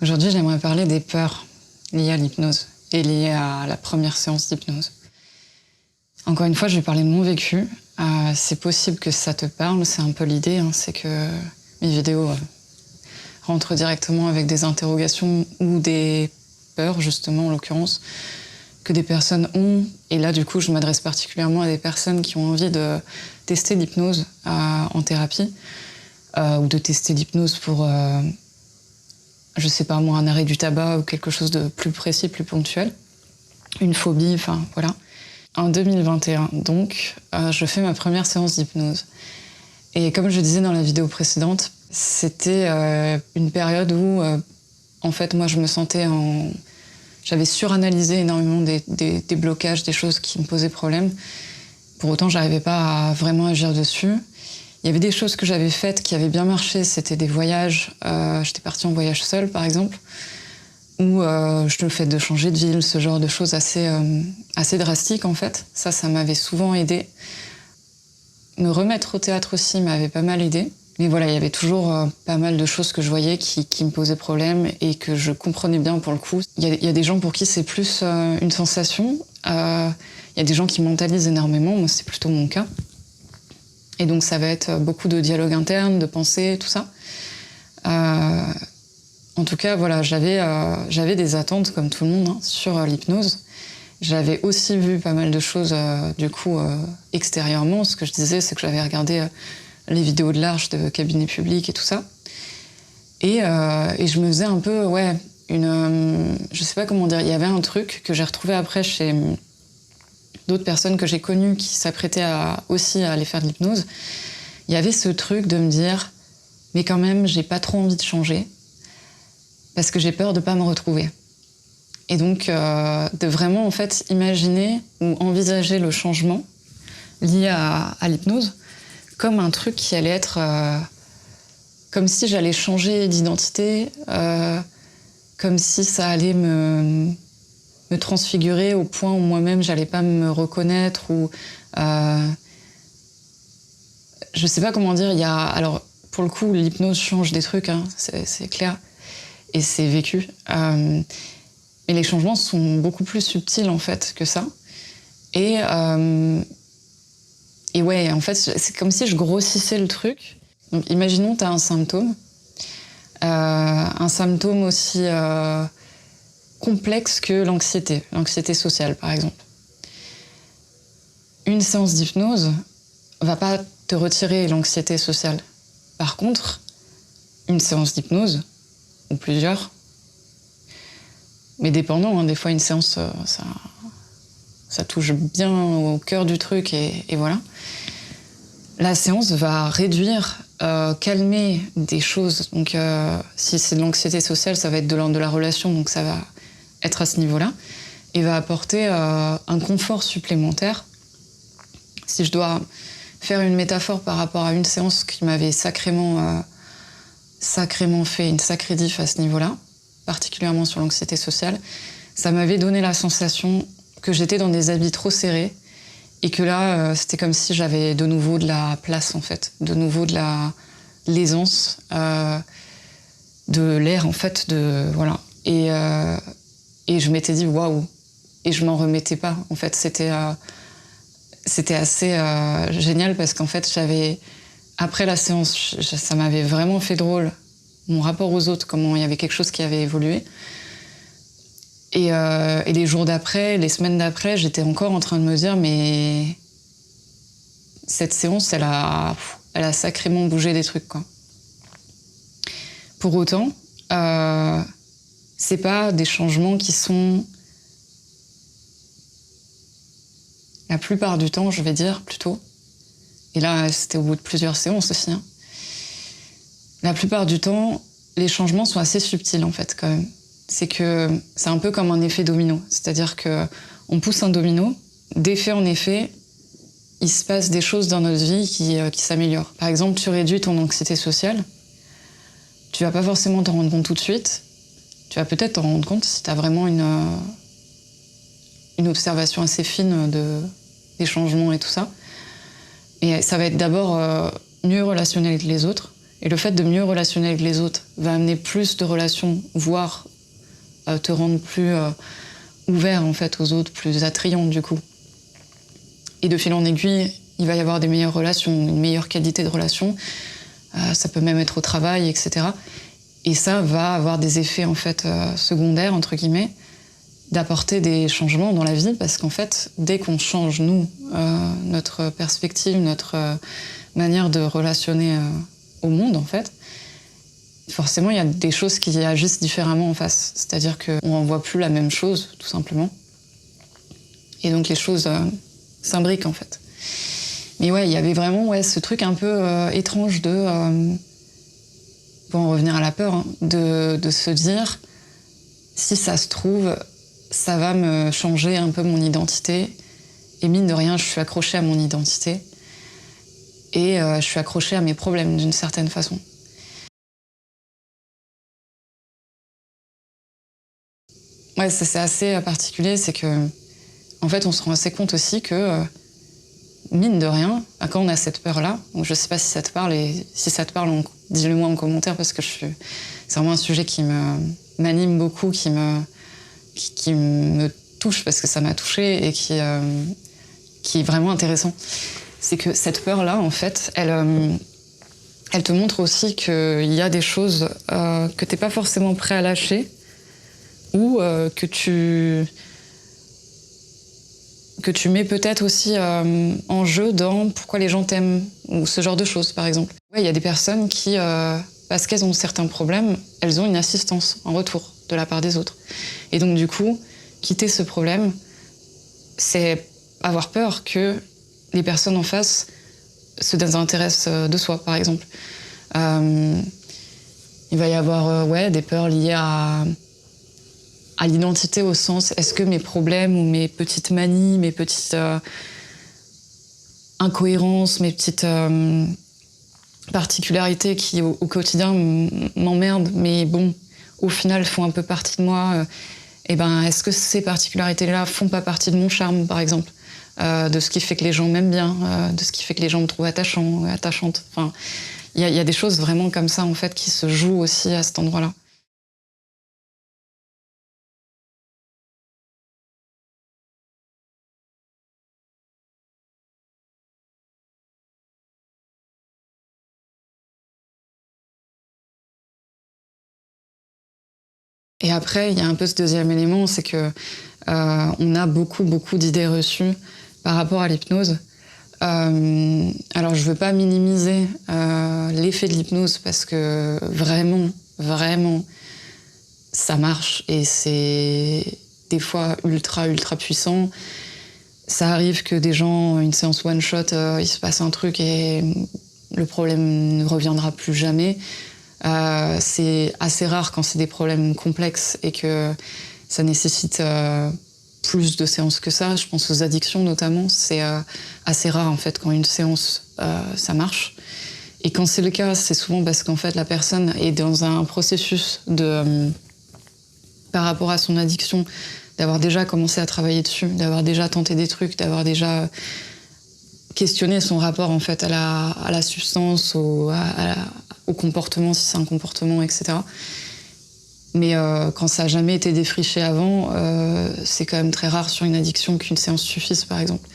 Aujourd'hui, j'aimerais parler des peurs liées à l'hypnose et liées à la première séance d'hypnose. Encore une fois, je vais parler de mon vécu. C'est possible que ça te parle, c'est un peu l'idée, c'est que mes vidéos rentrent directement avec des interrogations ou des peurs, justement, en l'occurrence, que des personnes ont. Et là, du coup, je m'adresse particulièrement à des personnes qui ont envie de tester l'hypnose en thérapie ou de tester l'hypnose pour... je sais pas moi, un arrêt du tabac ou quelque chose de plus précis, plus ponctuel. Une phobie, enfin voilà. En 2021, donc, je fais ma première séance d'hypnose. Et comme je disais dans la vidéo précédente, c'était une période où, en fait, moi, je me sentais en... J'avais suranalysé énormément des blocages, des choses qui me posaient problème. Pour autant, j'arrivais pas à vraiment agir dessus. Il y avait des choses que j'avais faites qui avaient bien marché, c'était des voyages. J'étais partie en voyage seule, par exemple, ou le fait de changer de ville, ce genre de choses assez drastiques, en fait. Ça m'avait souvent aidé. Me remettre au théâtre aussi m'avait pas mal aidé. Mais voilà, il y avait toujours pas mal de choses que je voyais qui me posaient problème et que je comprenais bien pour le coup. Il y a des gens pour qui c'est plus une sensation. Il y a des gens qui mentalisent énormément, moi c'est plutôt mon cas. Et donc ça va être beaucoup de dialogue interne, de pensée, tout ça. En tout cas, voilà, j'avais des attentes, comme tout le monde, sur l'hypnose. J'avais aussi vu pas mal de choses, extérieurement. Ce que je disais, c'est que j'avais regardé les vidéos de l'Arche, de cabinet public et tout ça. Et je me faisais un peu, je sais pas comment dire, il y avait un truc que j'ai retrouvé après chez d'autres personnes que j'ai connues qui s'apprêtaient aussi à aller faire de l'hypnose. Il y avait ce truc de me dire, mais quand même, j'ai pas trop envie de changer, parce que j'ai peur de pas me retrouver. Et donc, de vraiment, en fait, imaginer ou envisager le changement lié à l'hypnose comme un truc qui allait être... comme si j'allais changer d'identité, comme si ça allait me transfigurer au point où moi-même, j'allais pas me reconnaître ou... je sais pas comment dire, alors, pour le coup, l'hypnose change des trucs, c'est clair, et c'est vécu. Mais les changements sont beaucoup plus subtils, en fait, que ça. Et ouais, en fait, c'est comme si je grossissais le truc. Donc, imaginons que tu as un symptôme aussi complexe que l'anxiété sociale, par exemple. Une séance d'hypnose va pas te retirer l'anxiété sociale. Par contre, une séance d'hypnose, ou plusieurs, mais dépendant, des fois une séance, ça touche bien au cœur du truc et voilà. La séance va réduire, calmer des choses. Donc si c'est de l'anxiété sociale, ça va être de l'ordre de la relation, donc ça va être à ce niveau-là, et va apporter un confort supplémentaire. Si je dois faire une métaphore par rapport à une séance qui m'avait sacrément fait une sacrée diff à ce niveau-là, particulièrement sur l'anxiété sociale, ça m'avait donné la sensation que j'étais dans des habits trop serrés et que là, c'était comme si j'avais de nouveau de la place, en fait, de nouveau de l'aisance, de l'air, en fait, voilà. Et je m'étais dit, waouh! Et je m'en remettais pas, en fait. C'était assez génial parce qu'en fait, après la séance, ça m'avait vraiment fait drôle, mon rapport aux autres, comment il y avait quelque chose qui avait évolué. Et les jours d'après, les semaines d'après, j'étais encore en train de me dire, mais cette séance, elle a sacrément bougé des trucs, quoi. Pour autant, c'est pas des changements qui sont... La plupart du temps, je vais dire, plutôt. Et là, c'était au bout de plusieurs séances aussi. La plupart du temps, les changements sont assez subtils, en fait, quand même. C'est un peu comme un effet domino. C'est-à-dire qu'on pousse un domino, d'effet en effet, il se passe des choses dans notre vie qui s'améliorent. Par exemple, tu réduis ton anxiété sociale, tu vas pas forcément t'en rendre compte tout de suite. Tu vas peut-être t'en rendre compte si tu as vraiment une observation assez fine des changements et tout ça. Et ça va être d'abord mieux relationner avec les autres. Et le fait de mieux relationner avec les autres va amener plus de relations, voire te rendre plus ouvert en fait aux autres, plus attrayant du coup. Et de fil en aiguille, il va y avoir des meilleures relations, une meilleure qualité de relation. Ça peut même être au travail, etc. Et ça va avoir des effets en fait secondaires entre guillemets, d'apporter des changements dans la vie, parce qu'en fait, dès qu'on change nous, notre perspective, notre manière de relationner au monde en fait, forcément il y a des choses qui agissent différemment en face. C'est-à-dire qu'on n'envoie plus la même chose, tout simplement. Et donc les choses s'imbriquent en fait. Mais ouais, il y avait vraiment ce truc un peu étrange de, pour en revenir à la peur, hein, de se dire, si ça se trouve, ça va me changer un peu mon identité. Et mine de rien, je suis accrochée à mon identité. Et je suis accrochée à mes problèmes d'une certaine façon. Ouais, ça c'est assez particulier, c'est que, en fait, on se rend assez compte aussi que, mine de rien, quand on a cette peur-là, donc je sais pas si ça te parle, et si ça te parle, dis-le moi en commentaire, parce que c'est vraiment un sujet qui m'anime beaucoup, qui me touche, parce que ça m'a touchée, et qui est vraiment intéressant. C'est que cette peur-là, en fait, elle te montre aussi qu'il y a des choses que t'es pas forcément prêt à lâcher, ou que tu mets peut-être aussi en jeu dans pourquoi les gens t'aiment, ou ce genre de choses, par exemple. Ouais, il y a des personnes qui, parce qu'elles ont certains problèmes, elles ont une assistance en retour de la part des autres. Et donc, du coup, quitter ce problème, c'est avoir peur que les personnes en face se désintéressent de soi, par exemple. Il va y avoir des peurs liées à l'identité, au sens, est-ce que mes problèmes ou mes petites manies, mes petites incohérences, mes petites particularités qui au quotidien m'emmerdent, mais bon, au final font un peu partie de moi, est-ce que ces particularités-là font pas partie de mon charme, par exemple, de ce qui fait que les gens m'aiment bien, de ce qui fait que les gens me trouvent attachante. Enfin, il y a des choses vraiment comme ça, en fait, qui se jouent aussi à cet endroit-là. Et après, il y a un peu ce deuxième élément, c'est que on a beaucoup d'idées reçues par rapport à l'hypnose. Alors, je veux pas minimiser l'effet de l'hypnose, parce que vraiment, ça marche, et c'est des fois ultra puissant. Ça arrive que des gens, une séance one shot, il se passe un truc et le problème ne reviendra plus jamais. C'est assez rare quand c'est des problèmes complexes et que ça nécessite plus de séances que ça. Je pense aux addictions notamment. C'est assez rare en fait quand une séance ça marche. Et quand c'est le cas, c'est souvent parce qu'en fait la personne est dans un processus de par rapport à son addiction, d'avoir déjà commencé à travailler dessus, d'avoir déjà tenté des trucs, d'avoir déjà questionné son rapport en fait à la substance, au comportement, si c'est un comportement, etc. Mais quand ça n'a jamais été défriché avant, c'est quand même très rare sur une addiction qu'une séance suffise, par exemple.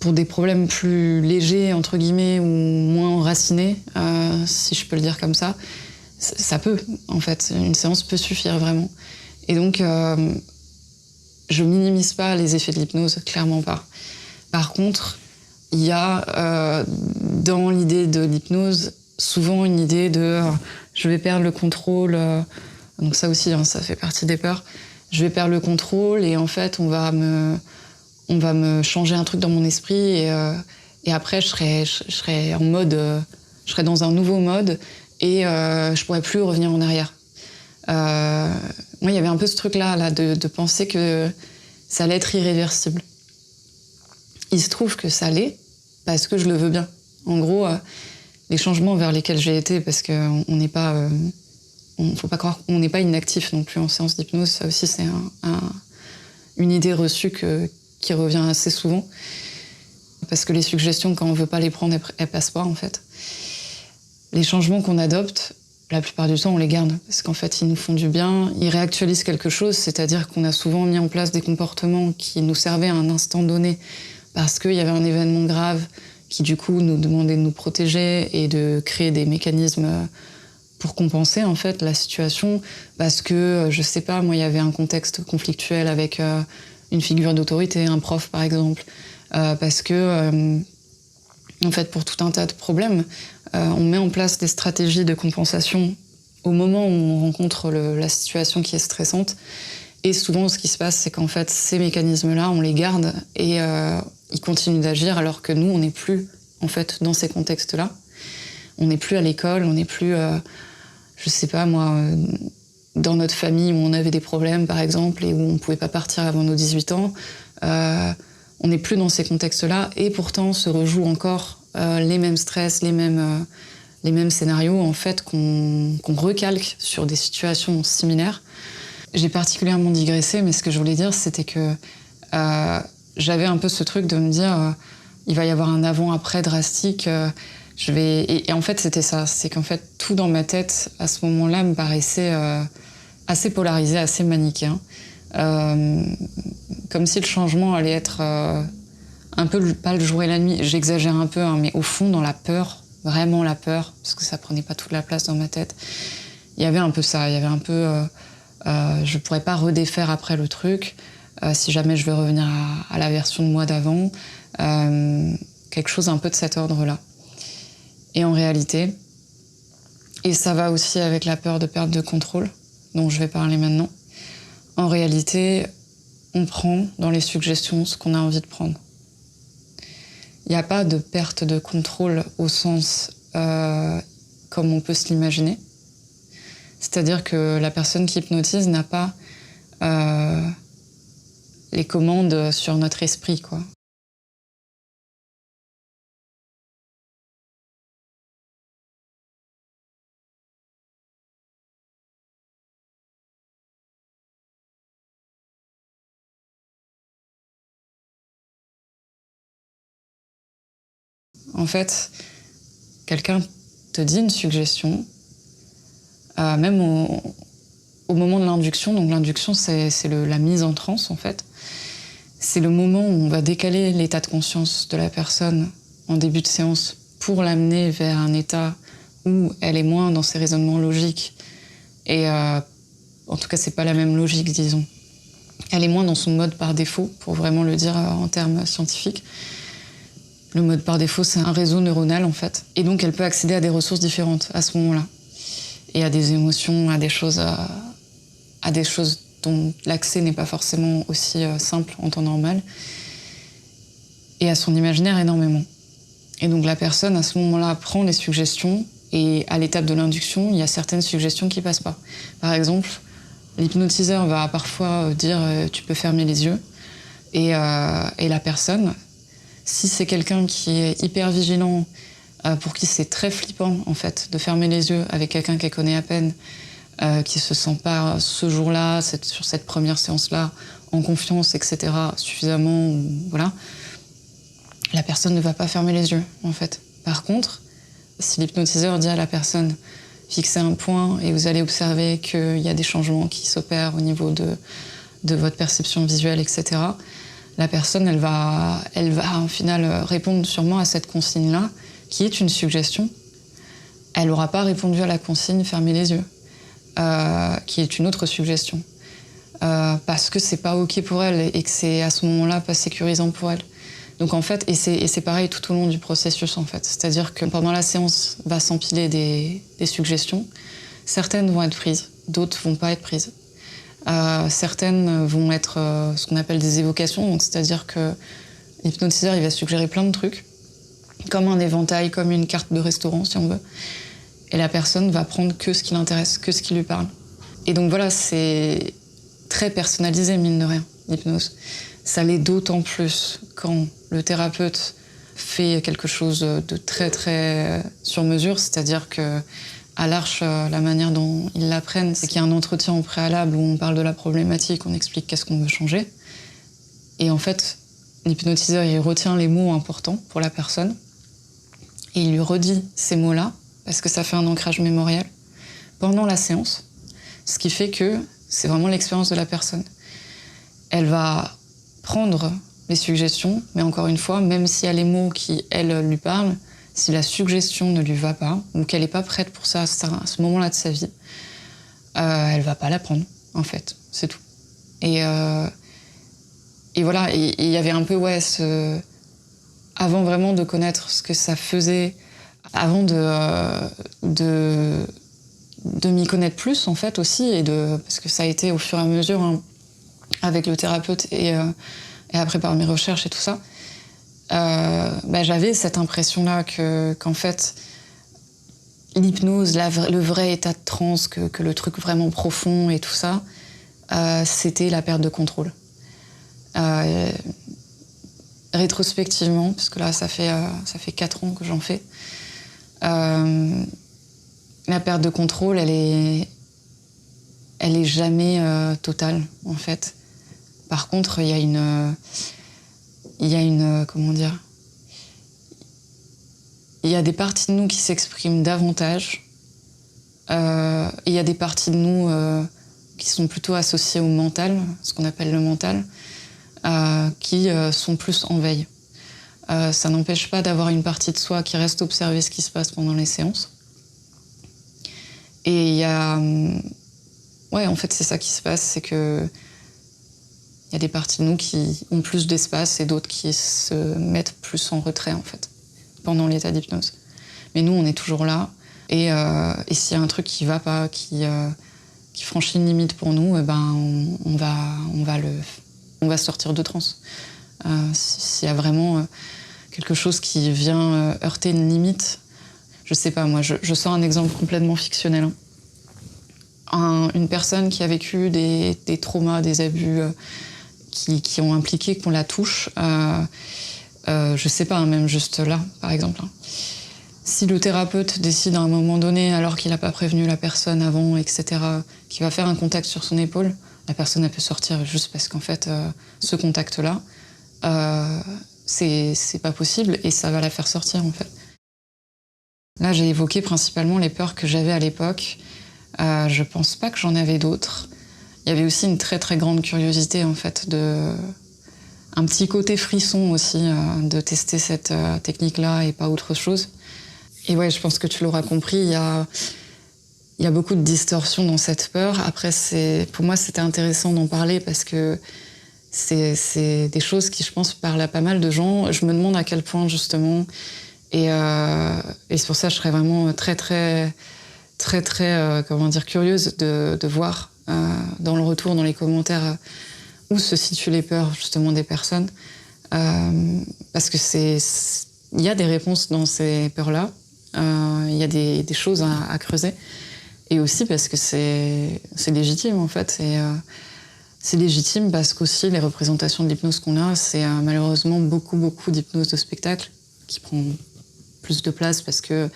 Pour des problèmes plus légers, entre guillemets, ou moins enracinés, si je peux le dire comme ça, ça peut, en fait. Une séance peut suffire, vraiment. Et donc, je minimise pas les effets de l'hypnose, clairement pas. Par contre, il y a dans l'idée de l'hypnose souvent une idée de je vais perdre le contrôle, donc ça aussi, hein, ça fait partie des peurs. Je vais perdre le contrôle et en fait, on va me changer un truc dans mon esprit et après, je serai en mode, je serai dans un nouveau mode et je pourrai plus revenir en arrière. Moi, il y avait un peu ce truc-là, de penser que ça allait être irréversible. Il se trouve que ça l'est, parce que je le veux bien. En gros, les changements vers lesquels j'ai été, parce qu'on n'est pas... faut pas croire qu'on n'est pas inactif non plus en séance d'hypnose. Ça aussi, c'est une idée reçue qui revient assez souvent. Parce que les suggestions, quand on veut pas les prendre, elles passent pas, en fait. Les changements qu'on adopte, la plupart du temps, on les garde parce qu'en fait, ils nous font du bien, ils réactualisent quelque chose, c'est-à-dire qu'on a souvent mis en place des comportements qui nous servaient à un instant donné parce qu'il y avait un événement grave qui, du coup, nous demandait de nous protéger et de créer des mécanismes pour compenser, en fait, la situation. Parce que, je sais pas, moi, il y avait un contexte conflictuel avec une figure d'autorité, un prof, par exemple. Parce que, en fait, pour tout un tas de problèmes, on met en place des stratégies de compensation au moment où on rencontre la situation qui est stressante. Et souvent, ce qui se passe, c'est qu'en fait, ces mécanismes-là, on les garde et ils continuent d'agir alors que nous, on n'est plus, en fait, dans ces contextes-là. On n'est plus à l'école, on n'est plus, je sais pas moi, dans notre famille où on avait des problèmes, par exemple, et où on ne pouvait pas partir avant nos 18 ans. On n'est plus dans ces contextes-là et pourtant se rejouent encore les mêmes stress, les mêmes scénarios en fait qu'on recalque sur des situations similaires. J'ai particulièrement digressé, mais ce que je voulais dire, c'était que j'avais un peu ce truc de me dire il va y avoir un avant-après drastique. Et en fait, c'était ça. C'est qu'en fait, tout dans ma tête, à ce moment-là, me paraissait assez polarisé, assez manichéen. Comme si le changement allait être un peu, pas le jour et la nuit, j'exagère un peu, hein, mais au fond, dans la peur, vraiment la peur, parce que ça prenait pas toute la place dans ma tête, il y avait un peu ça, il y avait un peu... je pourrais pas redéfaire après le truc, si jamais je veux revenir à la version de moi d'avant, quelque chose un peu de cet ordre-là. Et en réalité, et ça va aussi avec la peur de perte de contrôle, dont je vais parler maintenant, en réalité, on prend dans les suggestions ce qu'on a envie de prendre. Il n'y a pas de perte de contrôle au sens comme on peut se l'imaginer. C'est-à-dire que la personne qui hypnotise n'a pas les commandes sur notre esprit, quoi. En fait, quelqu'un te dit une suggestion, même au moment de l'induction. Donc l'induction, c'est la mise en transe, en fait. C'est le moment où on va décaler l'état de conscience de la personne en début de séance pour l'amener vers un état où elle est moins dans ses raisonnements logiques. Et en tout cas, c'est pas la même logique, disons. Elle est moins dans son mode par défaut, pour vraiment le dire en termes scientifiques. Le mode par défaut, c'est un réseau neuronal, en fait. Et donc, elle peut accéder à des ressources différentes à ce moment-là. Et à des émotions, à des choses dont l'accès n'est pas forcément aussi simple en temps normal. Et à son imaginaire énormément. Et donc, la personne, à ce moment-là, prend les suggestions. Et à l'étape de l'induction, il y a certaines suggestions qui passent pas. Par exemple, l'hypnotiseur va parfois dire « tu peux fermer les yeux ». Et la personne... Si c'est quelqu'un qui est hyper vigilant, pour qui c'est très flippant en fait de fermer les yeux avec quelqu'un qu'elle connaît à peine, qui se sent pas ce jour-là, sur cette première séance-là, en confiance, etc., suffisamment, voilà, la personne ne va pas fermer les yeux en fait. Par contre, si l'hypnotiseur dit à la personne fixez un point et vous allez observer qu'il y a des changements qui s'opèrent au niveau de votre perception visuelle, etc., la personne, elle va au final répondre sûrement à cette consigne-là, qui est une suggestion. Elle n'aura pas répondu à la consigne « fermer les yeux », qui est une autre suggestion. Parce que c'est pas OK pour elle et que c'est à ce moment-là pas sécurisant pour elle. Donc en fait, et c'est pareil tout au long du processus en fait. C'est-à-dire que pendant la séance va s'empiler des suggestions. Certaines vont être prises, d'autres vont pas être prises. Certaines vont être ce qu'on appelle des évocations, donc c'est-à-dire que l'hypnotiseur il va suggérer plein de trucs, comme un éventail, comme une carte de restaurant si on veut, et la personne va prendre que ce qui l'intéresse, que ce qui lui parle. Et donc voilà, c'est très personnalisé mine de rien, l'hypnose. Ça l'est d'autant plus quand le thérapeute fait quelque chose de très très sur mesure, c'est-à-dire que à l'Arche, la manière dont ils l'apprennent, c'est qu'il y a un entretien au préalable où on parle de la problématique, on explique qu'est-ce qu'on veut changer. Et en fait, l'hypnotiseur, il retient les mots importants pour la personne et il lui redit ces mots-là parce que ça fait un ancrage mémoriel pendant la séance, ce qui fait que c'est vraiment l'expérience de la personne. Elle va prendre les suggestions, mais encore une fois, même s'il y a les mots qui, elle, lui parlent, si la suggestion ne lui va pas, ou qu'elle n'est pas prête pour ça à ce moment-là de sa vie, elle va pas la prendre, en fait, c'est tout. Et voilà, il y avait un peu, avant vraiment de connaître ce que ça faisait, avant de m'y connaître plus, en fait, aussi, parce que ça a été au fur et à mesure, hein, avec le thérapeute et après par mes recherches et tout ça, j'avais cette impression-là qu'en fait, l'hypnose, le vrai état de transe, que le truc vraiment profond et tout ça, c'était la perte de contrôle. Rétrospectivement, parce que là, ça fait 4 ans que j'en fais, la perte de contrôle, elle est jamais totale, en fait. Par contre, il y a une comment dire, il y a des parties de nous qui s'expriment davantage, et il y a des parties de nous qui sont plutôt associées au mental, ce qu'on appelle le mental, qui sont plus en veille. Ça n'empêche pas d'avoir une partie de soi qui reste observer ce qui se passe pendant les séances. Et il y a... en fait, c'est ça qui se passe, c'est que il y a des parties de nous qui ont plus d'espace et d'autres qui se mettent plus en retrait, en fait, pendant l'état d'hypnose. Mais nous, on est toujours là. Et s'il y a un truc qui va pas, qui franchit une limite pour nous, on va sortir de transe. S'il y a vraiment quelque chose qui vient heurter une limite, je sais pas, moi, je sors un exemple complètement fictionnel. Une personne qui a vécu des traumas, des abus qui ont impliqué qu'on la touche, je sais pas, même juste là, par exemple. Si le thérapeute décide à un moment donné, alors qu'il n'a pas prévenu la personne avant, etc., qu'il va faire un contact sur son épaule, la personne elle peut sortir juste parce qu'en fait, ce contact-là, c'est pas possible et ça va la faire sortir, en fait. Là, j'ai évoqué principalement les peurs que j'avais à l'époque. Je pense pas que j'en avais d'autres. Il y avait aussi une très très grande curiosité, en fait, un petit côté frisson aussi, de tester cette technique-là et pas autre chose. Et je pense que tu l'auras compris, il y a beaucoup de distorsion dans cette peur. Après, pour moi, c'était intéressant d'en parler parce que c'est des choses qui, je pense, parlent à pas mal de gens. Je me demande à quel point, justement. Et c'est pour ça que je serais vraiment très, très, très, très, curieuse de voir dans le retour, dans les commentaires, où se situent les peurs, justement, des personnes. Parce que il y a des réponses dans ces peurs-là. Il y a des choses à creuser. Et aussi parce que c'est légitime, en fait. C'est légitime parce qu'aussi, les représentations de l'hypnose qu'on a, c'est malheureusement beaucoup, beaucoup d'hypnose de spectacle qui prend plus de place parce que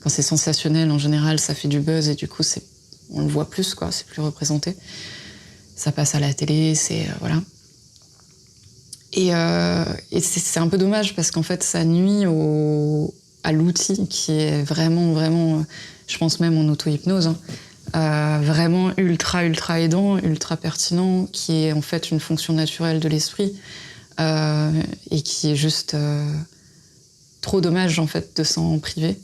quand c'est sensationnel, en général, ça fait du buzz et du coup, on le voit plus, quoi. C'est plus représenté. Ça passe à la télé, voilà. Et c'est un peu dommage parce qu'en fait, ça nuit à l'outil qui est vraiment, vraiment, je pense même en auto-hypnose, vraiment ultra, ultra aidant, ultra pertinent, qui est en fait une fonction naturelle de l'esprit et qui est juste trop dommage en fait de s'en priver,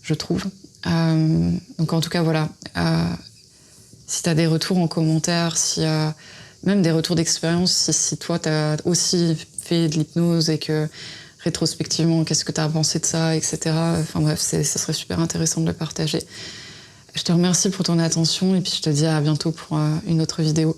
je trouve. Donc en tout cas, voilà. Si tu as des retours en commentaire, même des retours d'expérience, si toi, tu as aussi fait de l'hypnose et que rétrospectivement, qu'est-ce que tu as pensé de ça, etc. Enfin bref, ça serait super intéressant de le partager. Je te remercie pour ton attention et puis je te dis à bientôt pour une autre vidéo.